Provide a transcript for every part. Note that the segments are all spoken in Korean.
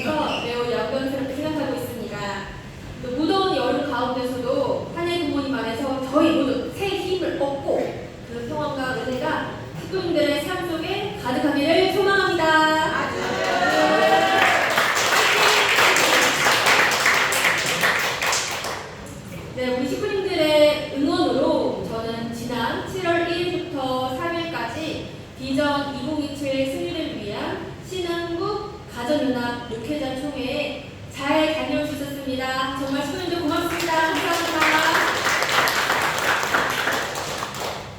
같아서 매우 영광스럽게 생각하고 있습니다. 또 무더운 여름 가운데서도 하늘 부모님 안에서 저희 모두 새 힘을 얻고 그 평안과 은혜가 식구님들의 삶 속에 가득하기를 소망합니다. 네, 우리 식구님들의 응원으로 저는 지난 7월 1일부터 3일까지 비전 2027 승리를 위한 신한국 가정연합 목회자 총회에 잘 다녀올 수 있었습니다. 정말 식구님들 고맙습니다. 감사합니다.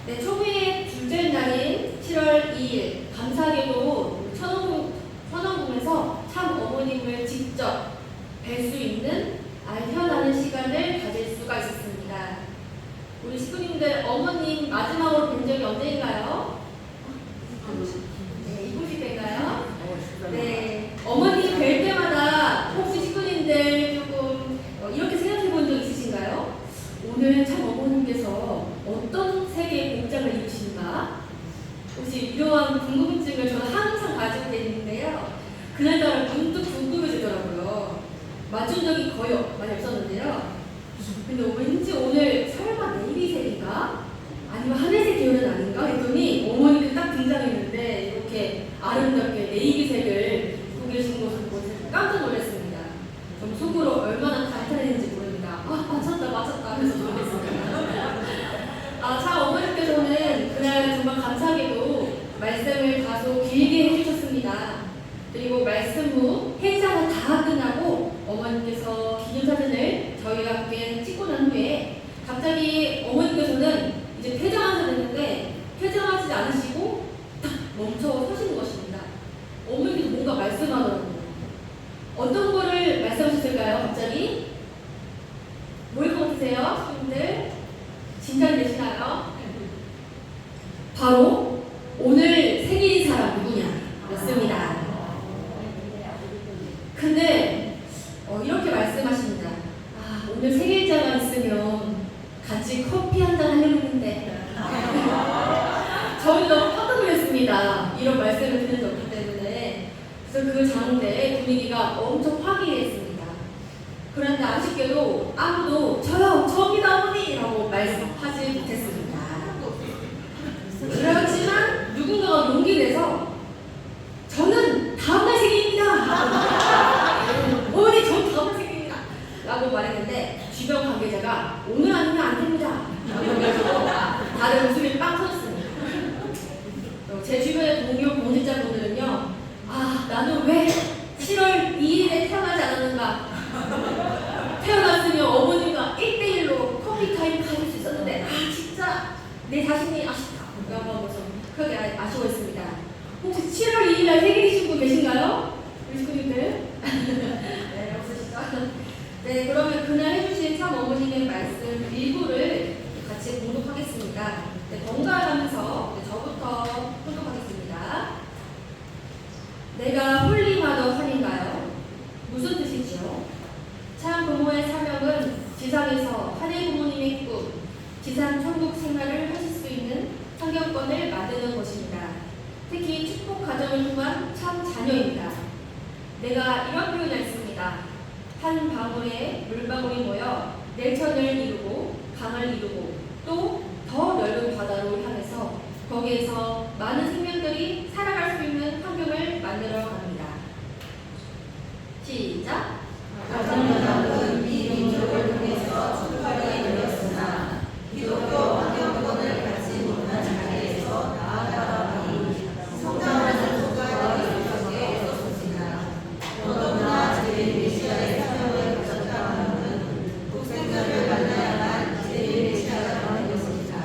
네, 총회의 둘째 날인 7월 2일 감사하게도 천원궁에서 참 어머님을 직접 뵐 수 있는 편안한 시간을 가질 수가 있었습니다. 우리 식구님들 어머님 마지막으로 뵌 적이 언제인가요? 네, 이곳이 때인가요? 네, 어머님 뵐 때마다 혹시 식구님들 조금 이렇게 생각해 본 적 있으신가요? 오늘 참 어머님께서 어떤 색의 복장을 입으신가? 혹시 이러한 궁금증을 저는 항상 가지고 있는데요. 그날따라 문득 궁금해지더라고요. 맞춘 적이 거의 많이 없었는데요. 근데 왠지 오늘 설마 네이비색인가? 아니면 하늘색 계열은 아닌가? 했더니 어머니가 딱 등장했는데 이렇게 아름답게 네이비색을 입고 계신 것을 보고 깜짝 놀랐습니다. 좀 속으로 얼마나 감탄했는지 모릅니다. 맞췄다 하면서 놀랐습니다. 참 어머니께서는 그날 정말 감사하게도 말씀을 다소 길게 해주셨습니다. 그리고 말씀 후 행사가 다 끝나고 어머니께서 기념사진을 저희와 함께 찍고 난 후에 갑자기 어머니께서는 이제 퇴장하셨는데 퇴장하지 않으시고 딱 멈춰 서시는 것입니다. 어머니께서 뭔가 말씀하더라고요. 어떤 거를 말씀하셨을까요? 갑자기? 뭐일 것 같으세요? 친구들 진단되시나요? 바로 오늘 생일인 사람 누구냐? 였습니다. 근데 이렇게 말씀하십니다. 오늘 생일자가 있으면 같이 커피 한잔 하려고 했는데 저희 너무 깜짝 놀랐습니다. 이런 말씀을 드린 적 없기 때문에. 그래서 그 장소의 분위기가 엄청 화기애애했습니다. 그런데 아쉽게도 아무도 저입니다 어머니! 라고 말씀하지 못했습니다. 그렇지만 누군가가 용기 내서 저는 다음날 생일입니다. 어머니 전 다음날 생일입니다. 라고 말했는데 주변 관계자가 오늘 아니면 안 됩니다. 다들 웃음이 빵 터졌습니다. 제 주변의 동료 공직자분들은요. 나는 왜 7월 2일에 태어나지 않았는가. 태어났으면 어머님과 1대1로 커피 타임 가질 수 있었는데 진짜 내 자신이 아쉽다. 라고 하면서 크게 아쉬워했습니다. 혹시 7월 2일날 생일이신 분 계신가요? 우리 식구님들? 네, 없으시죠? 네, 그러면 그날 해주신 참 어머님의 말씀 일부를 같이 공독하겠습니다. 네, 번갈아가면서 저부터 공독하겠습니다. 내가 홀리마더 산인가요? 무슨 뜻이지요? 참 부모의 사명은 지상에서 하늘 부모님의 꿈, 지상 천국 생활을 하실 수 있는 환경권을 만드는 것입니다. 특히 축복 가정을 통한 참 자녀입니다. 내가 이런 표현을 했습니다. 한 방울에 물방울이 모여 내천을 이루고 강을 이루고 또 더 넓은 바다로 향해서 거기에서 많은 생명들이 살아갈 수 있는 환경을 만들어 갑니다. 시작! 가정연합은 이 민족을 통해서 축복하게 되었으나 기독교 환경권을 갖지 못한 자리에서 나아가다니 성장하는 속도가 계속되게 있었으나 더더구나 제일 메시아의 사명을 가졌다 하는 독생자를 만나야만 제일 메시아가 되는 것입니다.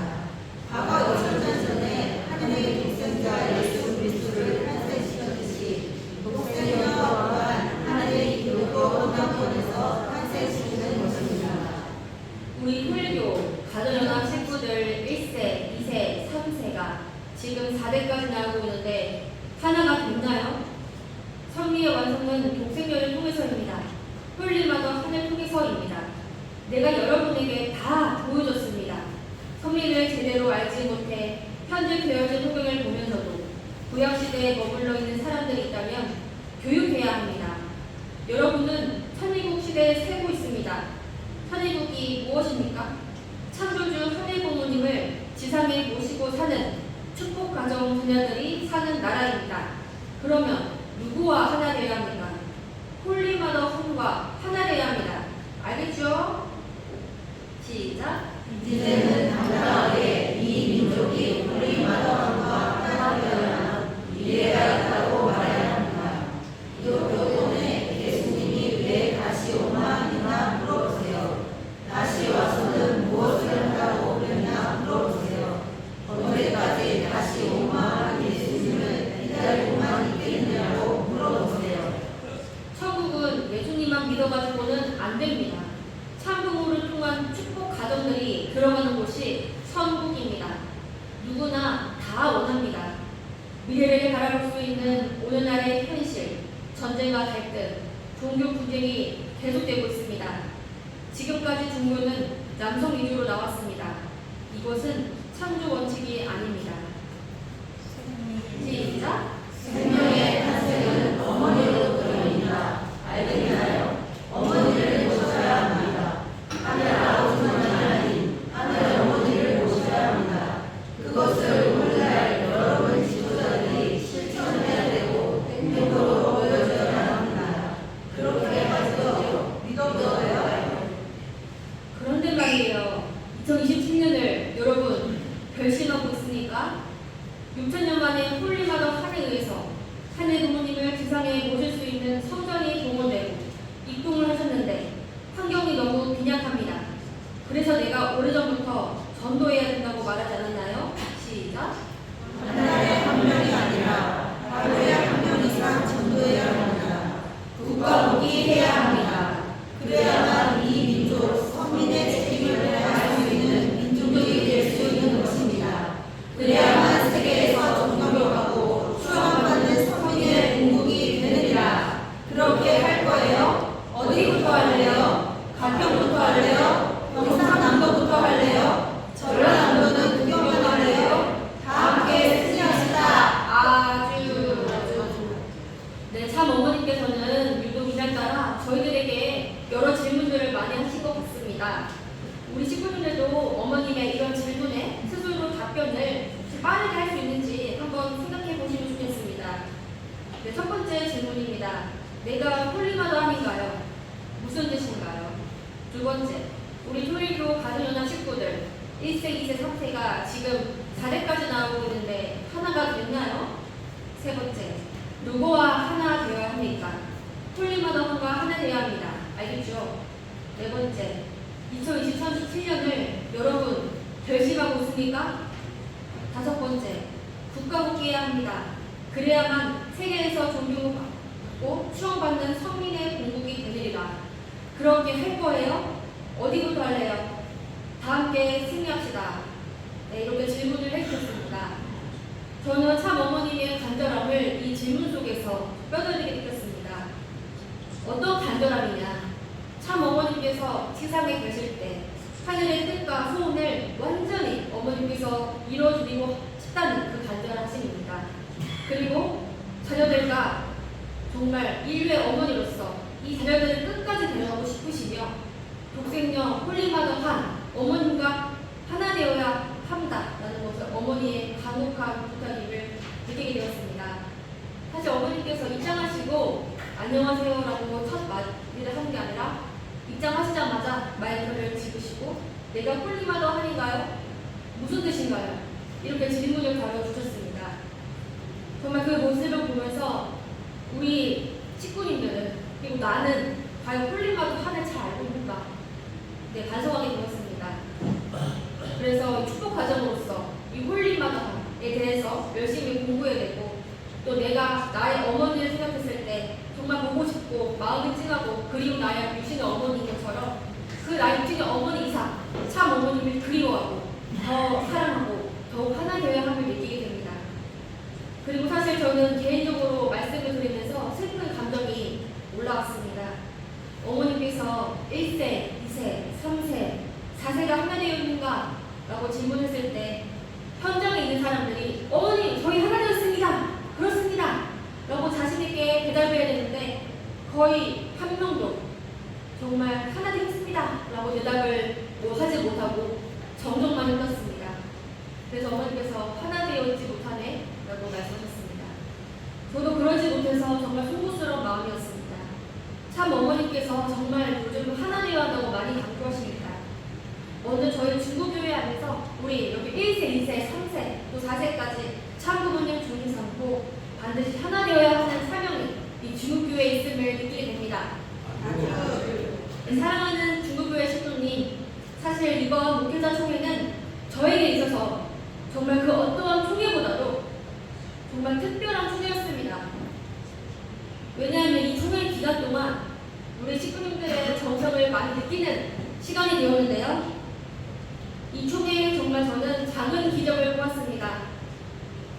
과거 2000년 전에 하느님의 독생자 예수 그리스도를 탄생시켰듯이 독생자와 또한 하나님의 기독교 환경권에서 탄생시키는 것입니다. 우리 홀교 가정연합 식구들 1세, 2세, 3세가 지금 4대까지 나오고 있는데 하나가 됐나요? 선미의 완성은 독생자를 통해서입니다. 홀리마더 하늘 통해서입니다. 내가 여러분에게 다 보여줬습니다. 선미를 제대로 알지 못해 현재 되어진 환경을 보면서도 구약시대에 머물러 있는 사람들이 있다면 교육해야 합니다. 여러분은 천의국 시대에 살고 있습니다. 천의국이 무엇입니까? 창조주 하늘 부모님을 지상에 모시고 사는 축복 가정 자녀들이 사는 나라입니다. 그러면 누구와 하나 되어야 합니까? 홀리마더 혼과 하나 되어야 합니다. 알겠죠? 시작. 이제는 당당하게 이 민족이 홀리마더함과 하나 되어야 미래가 있다고 말해야 합니다. 기독교권에 예수님이 왜 다시 오나 물어보세요. 다시 와서는 무엇을 한다고 그랬나 물어보세요. 언제까지 다시 오마 예수님을 기다리고만 있겠느냐고 물어보세요. 천국은 예수님만 믿어가지고는 안 됩니다. 참부모를 통한 축복 가정들이 들어가는 곳이 천국입니다. 누구나 다 원합니다. 미래를 바라볼 수 있는 오늘날의 현실, 전쟁과 갈등, 종교 분쟁이 계속되고 있습니다. 지금까지 종교는 남성 위주로 나왔습니다. 이것은 창조 원칙이 아닙니다. 시작. 생명의 탄생은 어머니로부터입니다. 알겠나요? 어머니를 모셔야 합니다. 하늘 아버지만이 아닌 하늘 어머니를 모셔야 합니다. 그것을 오늘날 여러분 지도자들이 실천해야 되고 행동으로 보여줘야 합니다. 그렇게 해가지고 믿어줘야 해요. 그런데 말이에요. 2027년을 여러분 결심하고 있으니까 6천년 만에 홀리마더 한에 의해서 하늘 부모님을 지상에 모실 수 있는 성전이 동원되고 입동을 하셨는데 환경이 너무 빈약합니다. 그래서 내가 오래전부터 전도해야 된다고 말하지 않았나요? 시작. 하나의 한 명이 아니라 하루에 한 명 이상 전도해야 합니다. 국가복이 해야 합니다. 그래야만 이 민족 서민의 책임을 다할 수 있는 민족이 될 수 있는 것입니다. 그래야만 세계에서 존경하고 추앙받는 서민의 공국이 되느니라. 그렇게 할 거예요? 어디부터 할래요? 가평부터 할래요? 경상남도부터 할래요? 전라남도는 구경만 할래요? 다 함께 승리합시다. 아주. 네, 참 어머니께서는 유독 이날따라 저희들에게 여러 질문들을 많이 하신 것 같습니다. 우리 식구님들도 어머님의 이런 질문에 스스로 답변을 빠르게 할 수 있는지 한번 생각해 보시면 좋겠습니다. 네, 첫 번째 질문입니다. 내가 홀리마더함인가요? 무슨 뜻인가요? 두 번째, 우리 토일교 가정연합 식구들 1세, 2세, 3세가 지금 4대까지 나오고 있는데 하나가 됐나요? 세 번째, 누구와 하나 되어야 합니까? 홀리마더함과 하나 되어야 합니다. 알겠죠? 네 번째, 2027년을 여러분 결심하고 있습니까? 다섯 번째, 국가복귀해야 합니다. 그래야만 세계에서 존경받고 추앙받는 성민의 공국이 되리라. 그렇게 할 거예요? 어디부터 할래요? 다 함께 승리합시다. 네, 이렇게 질문을 해주셨습니다. 저는 참 어머님의 간절함을 이 질문 속에서 뼈저리게 느꼈습니다. 어떤 간절함이냐? 참 어머님께서 세상에 계실 때 하늘의 뜻과 소원을 완전히 어머님께서 이루어드리고 싶다는 그 간절하심입니다. 그리고 자녀들과 정말 인류의 어머니로서 이 자녀들을 끝까지 데려가고 싶으시며 독생녀 홀리마더한 어머님과 하나 되어야 합니다라는 것을 어머니의 간곡한 부탁임을 느끼게 되었습니다. 사실 어머님께서 입장하시고 안녕하세요라고 첫 마디를 하는 게 아니라 입장하시자마자 마이크를 집으시고 내가 홀리마더 한인가요? 무슨 뜻인가요? 이렇게 질문을 다뤄주셨습니다. 정말 그 모습을 보면서 우리 식구님들은 그리고 나는 과연 홀리마더 한을 잘 알고 있는가? 네, 반성하게 되었습니다. 그래서 축복 과정으로서 이 홀리마더 한에 대해서 열심히 공부해야 되고 또 내가 나의 어머니를 생각했을 때 정말 보고 싶고 마음이 찡하고 그리운 나의 유신의 어머니인 것처럼 그 나의 유신의 어머니 이상 참 어머님을 그리워하고 더 사랑하고 더욱 하나 되어야 함을 느끼게 됩니다. 그리고 사실 저는 개인적으로 말씀을 드리면서 슬픈 감정이 올라왔습니다. 어머님께서 1세, 2세, 3세, 4세가 하나 되어 있는가? 라고 질문했을 때 현장에 있는 사람들이 어머님 저희 하나 되었습니다. 그렇습니다. 라고 자신있게 대답해야 되는데 거의 한 명도 정말 하나 되겠습니다 라고 대답을 하지 못하고 정적만 흘렀습니다. 그래서 어머니께서 하나 되어 있지 못하네 라고 말씀하셨습니다. 저도 그러지 못해서 정말 송구스러운 마음이었습니다. 참 어머니께서 정말 요즘 하나 되어야 한다고 많이 강조하십니다. 먼저 저희 중고교회 안에서 우리 여기 1세, 2세, 3세, 또 4세까지 참 부모님 중히 삼고 반드시 하나 되어야 하는 사명이 이 중고교회에 있음을 느끼게 됩니다. 사랑하는 중고교회 신부님, 사실 이번 목회자 총회는 저에게 있어서 정말 그 어떠한 총회보다도 정말 특별한 총회였습니다. 왜냐하면 이 총회 기간 동안 우리 식구님들의 정성을 많이 느끼는 시간이 되었는데요. 이 총회에 정말 저는 작은 기적을 보았습니다.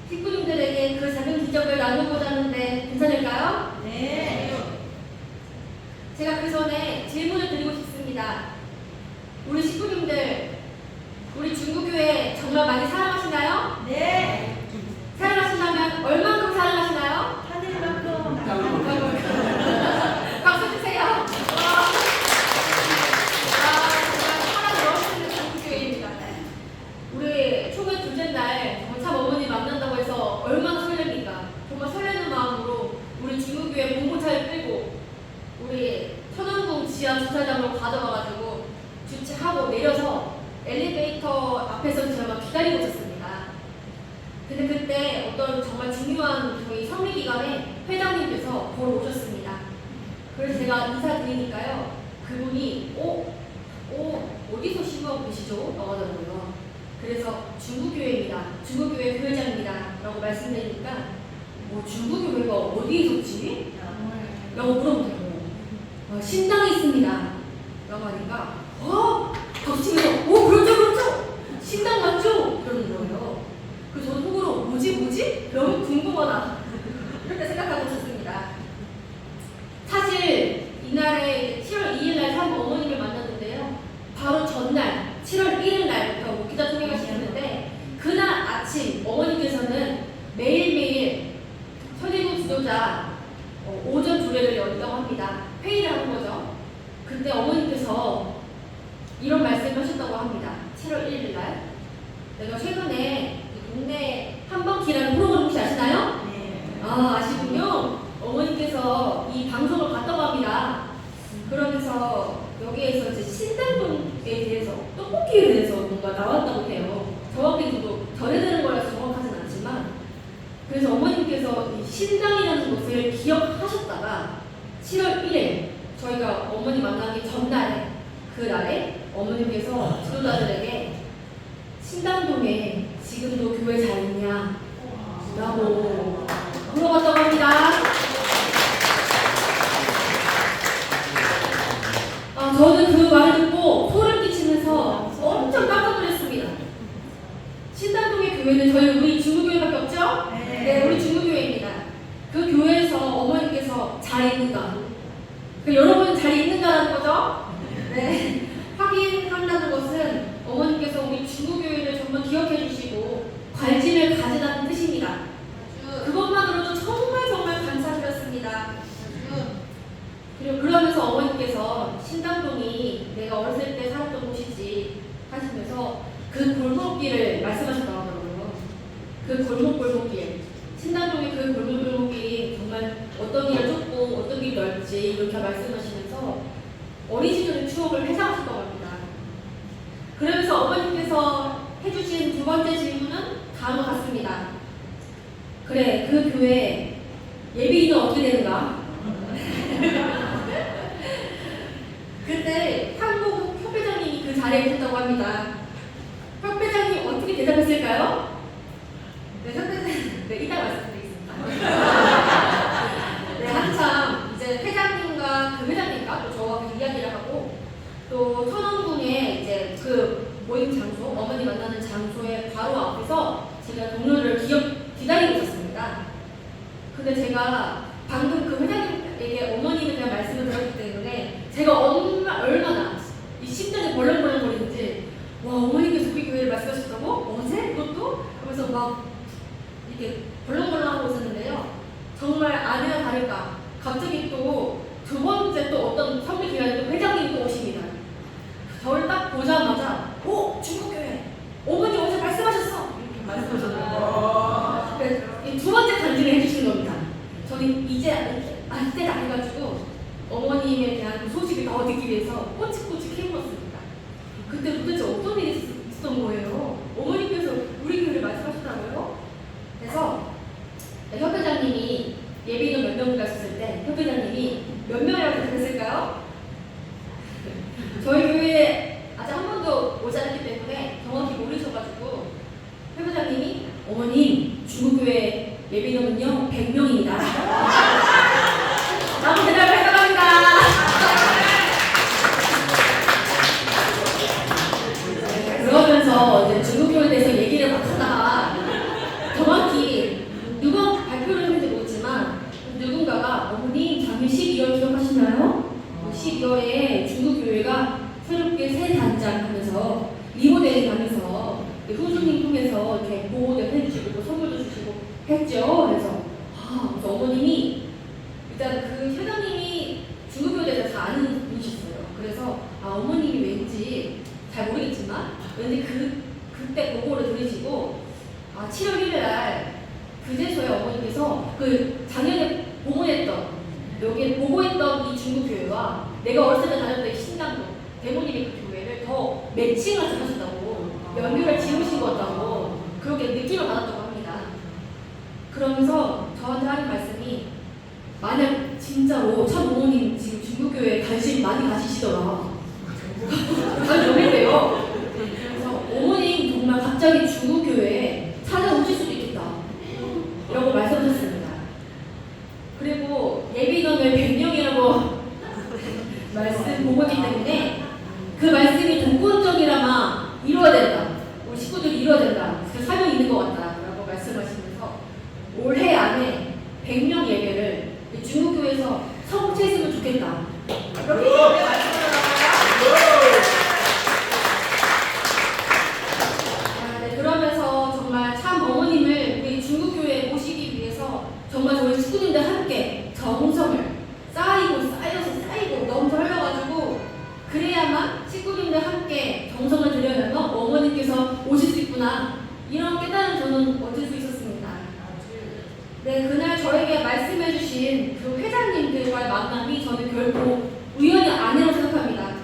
식구님들에게 그 작은 기적을 나누고자 하는데 괜찮을까요? 네. 제가 그 전에 질문을 드리고 싶습니다. 우리 식구님들, 우리 중고교회 정말 많이 사랑하시나요? 네. 사랑하신다면 얼만큼 사랑하시나요? 하늘만큼 박수 주세요. 정말 사랑 넘치는 중고교회입니다. 우리 총회 둘째 날 정말 참 어머니 만난다고 해서 얼마나 설렙니까? 정말 설레는 마음으로 우리 중고교회 봉고차를 끌고 우리 천원동 지하 주차장으로 가져가가지고 주차하고 내려서 엘리베이터 앞에서 제가 기다리고 있었습니다. 근데 그때 어떤 정말 중요한 저희 성리기관에 회장님께서 걸어오셨습니다. 그래서 제가 인사드리니까요. 그분이 어디서 신고하고 계시죠? 라고 하더라고요. 그래서 중부교회입니다. 중부교회 교회장입니다. 라고 말씀드리니까 중부교회가 어디에 있었지? 라고 물어보더라고요. 신당에 있습니다. 라고 하니까 박수치면서 그렇죠 신당 맞죠? 이러는 거예요. 그래서 저는 속으로 뭐지? 너무 궁금하다 이렇게 생각하고 있었습니다. 사실 이날에 7월 2일날 참 어머님을 만났는데요. 바로 전날 7월 1일날부터 목회자 총회가 시작했는데 그날 아침 어머님께서는 매일매일 선생님 지도자 오전 조례를 연다고 합니다. 회의를 하는 거죠. 그때 어머님께서 이런 말씀을 하셨다고 합니다. 7월 1일 날 내가 최근에 동네 한바퀴라는 프로그램 혹시 아시나요? 네. 아시군요. 어머님께서 이 방송을 봤다고 합니다. 그러면서 여기에서 이제 신당동에 대해서 떡볶이에 대해서 뭔가 나왔다고 해요. 정확히 저도 전해드는 거라서 정확하진 않지만 그래서 어머님께서 이 신당이라는 것을 기억하셨다가 7월 1일 저희가 어머니 만나기 전날에 그날에 어머님께서 지도자들에게 신당동에 지금도 교회 잘 있냐? 라고 물어봤다고 합니다. 저는 그 말을 듣고 소름 끼치면서 엄청 깜짝 놀랐습니다. 신당동의 교회는 우리 중부교회밖에 없죠? 네, 우리 중부교회입니다. 그 교회에서 어머님께서 잘 있는가? 여러분 잘 있는가라는 거죠? 네. 확인한다는 것은 어머님께서 우리 중부교회를 정말 기억해 주시고 관심을 가지다는 뜻입니다. 그것만으로도 정말 감사드렸습니다. 그리고 그러면서 어머님께서 신당동이 내가 어렸을 때 살았던 곳이지 하시면서 그 골목길을 말씀하셨다고 하더라고요. 그 골목길 신당동의 그 골목길이 정말 어떤 길이 좁고 어떤 길이 넓지 이렇게 말씀하시면서 어린 시절의 추억을 회상하셨다고 합니다. 그러면서 어머님께서 해주신 두 번째 질문은 다음과 같습니다. 그래, 그 교회 예비인은 어떻게 되는가? 그때 한국 협회장님이 그 자리에 계셨다고 합니다. 협회장님 어떻게 대답했을까요? 네, 이따 말씀드리겠습니다. 네, 한참 이제 회장님과 그 회장님과 또 저와 그 이야기를 하고 또 천원궁에 이제 그 모임 장소, 어머니 만나는 장소의 바로 앞에서 제가 동료를 기다리고 있었습니다. 근데 제가 방금 그 회장님에게 어머님에 대한 말씀을 들었기 때문에 제가 얼마나 이 심장이 벌렁벌렁거리는지 어머니께서 우리 교회를 말씀하셨다고? 어제? 그것도? 하면서 막 이렇게 벌렁벌렁하고 있었는데요. 정말 아니나 다를까 갑자기 또 더 듣기 위해서 꼬치꼬치 캐물었습니다. 그때 도대체 어떤 일이 있었던 거예요? 어머니께서 우리 교회를 말씀하셨다고요? 그래서 협회장님이 예비인원 몇 명 가셨을 때 협회장님이 몇 명이라고 생각했을까요? 저희 교회에 아직 한 번도 오지 않았기 때문에 정확히 모르셔가지고 협회장님이 어머님 중국교회 예비인원은요 100명입니다. 라고 대답을 해달랍니다. 그러면서 이제 중국교회에 대해서 얘기를 막 하다가 정확히 누가 발표를 했는지 모르지만 누군가가 어머님 작년 12월 기억하시나요? 12월에 중국교회가 새롭게 새 단장 하면서 리모델링 하면서 훈수님 통해서 이렇게 보호도 해주시고 선물도 주시고 했죠. 그래서 그래서 어머님이 일단 그 회장님이 중국교회에 대해서 다 아는 분이셨어요. 그래서 어머님이 왠지 잘 모르겠지만 왠지 그때 보고를 들으시고 7월 1일 날 그제서야 어머니께서 그 작년에 봉헌했던 여기 보고했던 이 중국교회와 내가 어렸을 때 다녔던 이 신당도 대모님의 그 교회를 더 매칭을 하셨다고 연결을 지으신 것 같다고 그렇게 느낌을 받았다고 합니다. 그러면서 저한테 하는 말씀이 만약 진짜로 참 어머님 지금 중국교회에 관심 많이 가지시더라. 아니 너무해요. 그래서 어머님 정말 갑자기 중국교회에 찾아오실 수도 있겠다. 라고 말씀하셨습니다. 그리고 예비인원을 100명이라고 말씀 보고있기 때문에 그 말씀이 동권적이라마 이루어야 된다. 우리 식구들이 이루어야 된다. 그 사명이 있는 것 같다. 라고 말씀하시면서 올해 안에 100명 예배를 중국교회에서 성취했으면 좋겠다. 그렇게 그러면서 정말 참 어머님을 우리 중국교회에 모시기 위해서 정말 저희 식구들과 함께 정성을 쌓이고 넘쳐 흘러가지고 그래야만 식구들과 함께 정성을 들여야만 어머님께서 오실 수 있구나 이런 깨달음 저는 얻을 수 있었습니다. 네, 그날 저에게 말씀해주신 그 회장님들과의 만남이 저는 결코 우연이 아니라고 생각합니다.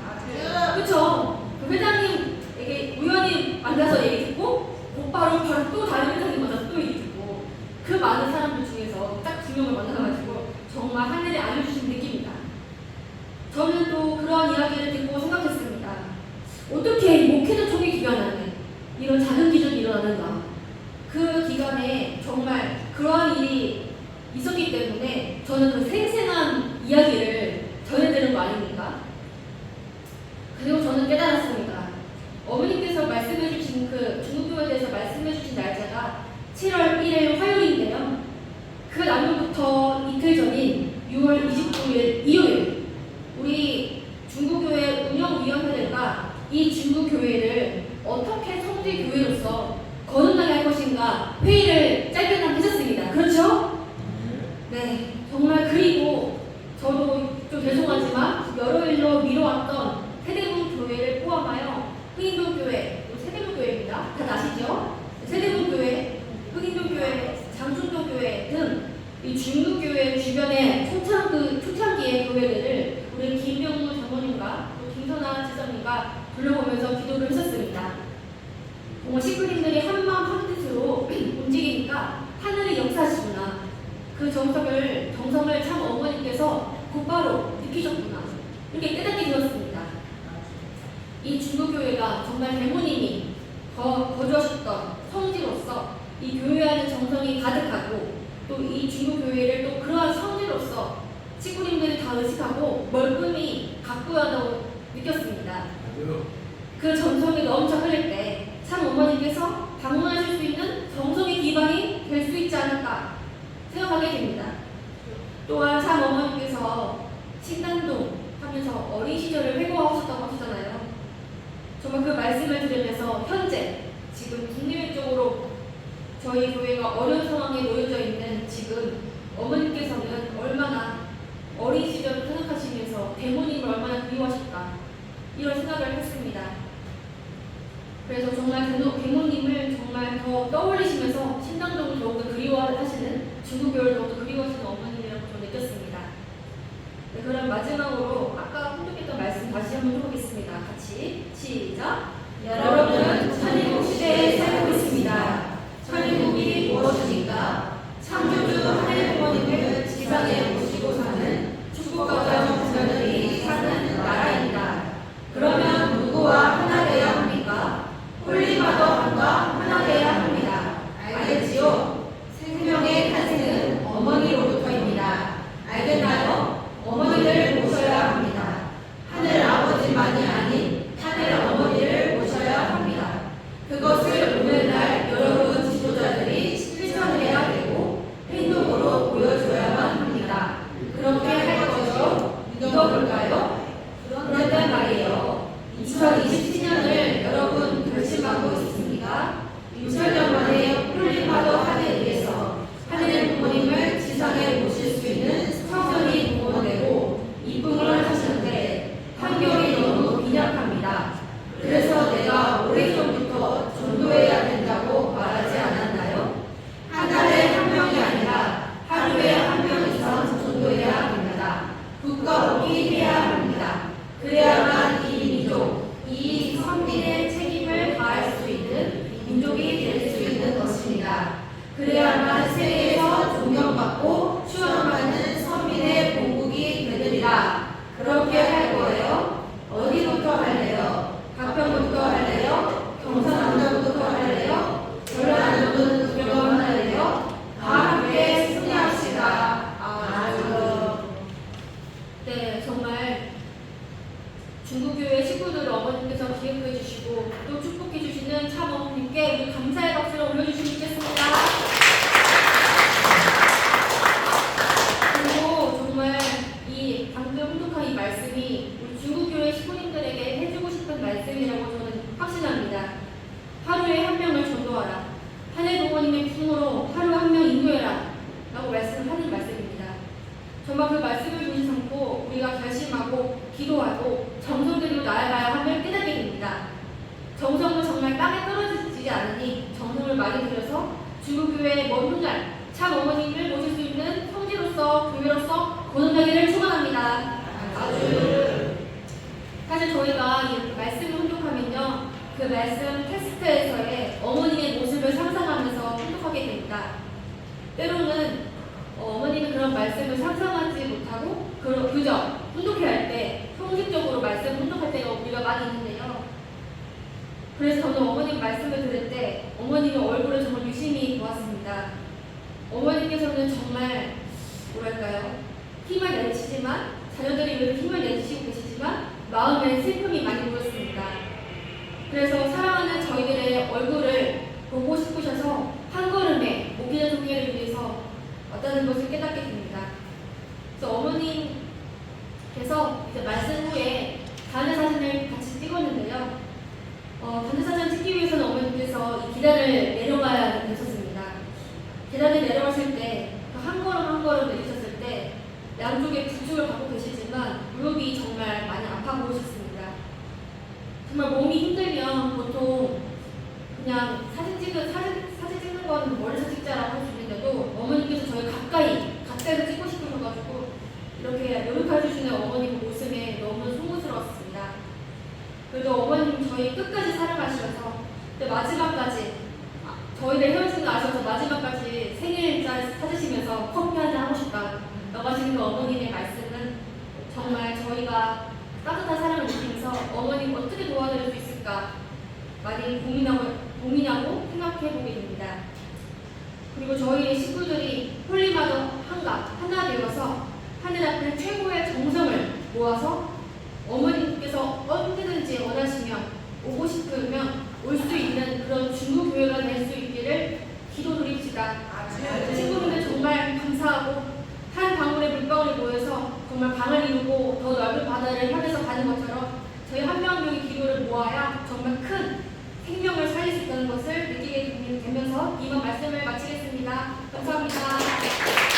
그렇죠? 그 회장님에게 우연히 만나서 얘기 듣고 곧바로 또 다른 회장님 만나서 또 얘기 듣고 그 많은 사람들 중에서 딱 2명을 만나가지고 정말 하늘이 알려주신 느낌입니다. 저는 또 그러한 이야기를 듣고 생각했습니다. 어떻게 목회자 총회 기간 안에 이런 작은 기적이 일어나는가? 그 기간에 정말 그러한 일이 있었기 때문에 저는 그 생생한 이야기를 전해드리는 거 아닙니까? 그리고 저는 깨달았습니다. 어머님께서 말씀해주신 그 중국교회에 대해서 말씀해주신 날짜가 7월 1일 화요일인데요. 그 날로부터 이틀 전인 6월 29일 일요일 우리 중국교회 운영위원회들과 이 중국교회를 어떻게 성지교회로서 거듭나게 할 것인가 회의를 짧게나마 했었습니다. 그렇죠? 네, 정말 그리고 저도 좀 죄송하지만 여러 일로 미뤄왔던 세대문 교회를 포함하여 흑인동교회, 세대문교회입니다. 다 아시죠? 세대문교회, 흑인동교회, 장충동교회 등 이 중국교회 주변의 초창기의 교회들을 우리 김병무 장모님과 또 김선아 지사님과 둘러보면서 기도를 했었습니다. 정말 식구님들이 한마음 한뜻으로 움직이니까 하늘이 역사하시구나. 그 정성을 참 어머님께서 곧바로 느끼셨구나. 이렇게 깨닫게 되었습니다. 이 중국교회가 정말 대모님이 거주하셨던 성지로서 이 교회 안에 정성이 가득하고 또 이 중국교회를 또 그러한 성지로서 식구님들이 다 의식하고 멀끔히 가꾸어야 한다고 느꼈습니다. 그 정성이 넘쳐 흐를 때 참 어머님께서 방문하실 수 있는 정성의 기반이 될 수 있지 않을까 생각하게 됩니다. 또한 참 어머님께서 신당동 하면서 어린 시절을 회고하셨다고 하시잖아요. 정말 그 말씀을 들으면서 현재 지금 국내외적으로 저희 교회가 어려운 상황에 놓여져 있는 지금 어머님께서는 얼마나 어린 시절을 생각하시면서 대모님을 얼마나 그리워하실까 이런 생각을 했습니다. 그래서 정말 대모님을 정말 더 떠올리시면서 신당동을 더욱더 그리워하시는 중국교회를 더욱더 그리워하시는 어머님이라고 저는 느꼈습니다. 네, 그럼 마지막으로 아까 혼독했던 말씀 한번 해보겠습니다. 같이 시작. 여러분은 천일국 시대에 살고 있습니다. 천일국이 무엇입니까? 창조주 하늘 부모님을 지상에 모시고 사는 축복과정 부자들이 사는 나라입니다. 그러면 누구와 하나 되어야 합니까? 홀리마더 함과 하나 되어야 합니다. 알겠지요? 생명의 탄생은 어머니로부터입니다. 알겠나요? 어머니를 모셔야 합니다. 하늘 아버지만이 아닌 하늘 어머니를 모셔야 합니다. 그것을 오늘날 여러분 지도자들이 실천해야 되고 행동으로 보여줘야만 합니다. 그렇게 할 거죠? 믿어볼까요? 그런데 말이에요. 2027년을 여러분 결심하고 있습니까? 6천년 만에 홀리마더 하늘에서 하늘 부모님을 지상에 모실 수 있는 성전이 부모되고 입궁을 하시는데 환경이 너무 빈약합니다. 그래서 내가 오래전부터 전도해야 된다고 말하지 않았나요? 한 달에 한 명이 아니라 하루에 한 명 이상 전도해야 합니다. 국가 오기 해야 합니다. 그래야만 이 민족, 이 선민의 책임을 다할 수 있는 민족이 될 수 있는 것입니다. 그래야만 세계에서 존경받고 추앙받는 선민의 본국이 되리라. 그렇게 할 거예요? 어디부터 할래요? 가평부터 할래요? 경상남도부터 할래요? 전라도는 구경만 할래요? 다 함께 승리합시다. 네, 정말 중국교회 식구들 어머님께서 기획해 주시고 또 축복해 주시는 참 어머님께 우리 감사의 박수를 올려주시면 좋겠습니다. 그리고 정말 이 방금 훈독한 이 말씀이 우리 중국교회 식구님들에게 해주고 싶은 말씀이라고 저는 확신합니다. 하루에 한 명을 전도하라. 하늘 부모님의 품으로 하루 한 명 인도해라. 라고 말씀하는 말씀입니다. 정말 그 말씀을 두지 않고 우리가 결심하고 기도하고 정성 들이고 나아가야 함을 깨닫게 됩니다. 정성은 정말 땅에 떨어지지 않으니 정성을 많이 들여서 중국교회의 먼 훗날 참 어머님을 모실 수 있는 성지로서 교회로서 거듭나기를 축원합니다. 사실 저희가 이 말씀을 훈독하면요, 그 말씀 테스트에서의 어머님의 모습을 상상하면서 훈독하게 됩니다. 때로는 어머님은 그런 말씀을 상상하지 못하고 그저 훈독해야 할 때 형식적으로 말씀 훈독할 때가 우리가 많이 있는데요. 그래서 저는 어머님 말씀을 들을 때 어머님의 얼굴을 정말 유심히 보았습니다. 어머님께서는 정말 뭐랄까요, 힘을 내주시지만 자녀들이 위해서 힘을 내주시고 계시지만 마음에 슬픔이 많이 보였습니다. 그래서 사랑하는 저희들의 얼굴을 보고 싶으셔서 한 걸음에 목기는 종례를 위해서 왔다는 것을 깨닫게 됩니다. 그래서 어머님께서 이제 말씀 후에 단을 사진을 같이 찍었는데요. 단을 사진 찍기 위해서는 어머님께서 이 계단을 내려가야 되셨습니다. 계단을 내려가실 때 한 걸음 한 걸음 내리셨을 때 양쪽에 부축을 갖고 계시지만 무릎이 정말 많이 아파 보이셨습니다. 정말 몸이 힘들면 보통 그냥 사진 찍는 건 멀리서 찍자라고 할 수 있는데도 어머님께서 저희 가까이서 찍고 싶으셔가지고 이렇게 노력해 주시는 어머님 모습에 너무 송구스러웠습니다. 그래도 어머님 저희 끝까지 사랑하시면서 마지막까지 저희를 헤어진 거 아셔서 마지막까지 생일자 사주시면서 커피 한잔 하고 싶다 라고 하시는 그 어머님의 말씀은 정말 저희가 따뜻한 사랑을 느끼면서 어머님 어떻게 도와드릴 수 있을까 많이 고민하고 생각해보게 됩니다. 그리고 저희 식구들이 홀리마더 하나 되어서 하늘 앞에 최고의 정성을 모아서 어머님께서 언제든지 원하시면 오고 싶으면 올 수 있는 그런 중국 교회가 될 수 있기를 기도드립시다. 친구분들 정말 감사하고 한 방울의 물방울이 모여서 정말 강을 이루고 더 넓은 바다를 향해서 가는 것처럼 저희 한 명 한 명의 기도를 모아야 정말 큰 생명을 살릴 수 있다는 것을 느끼게 되면서 이번 말씀을 마치겠습니다. 감사합니다.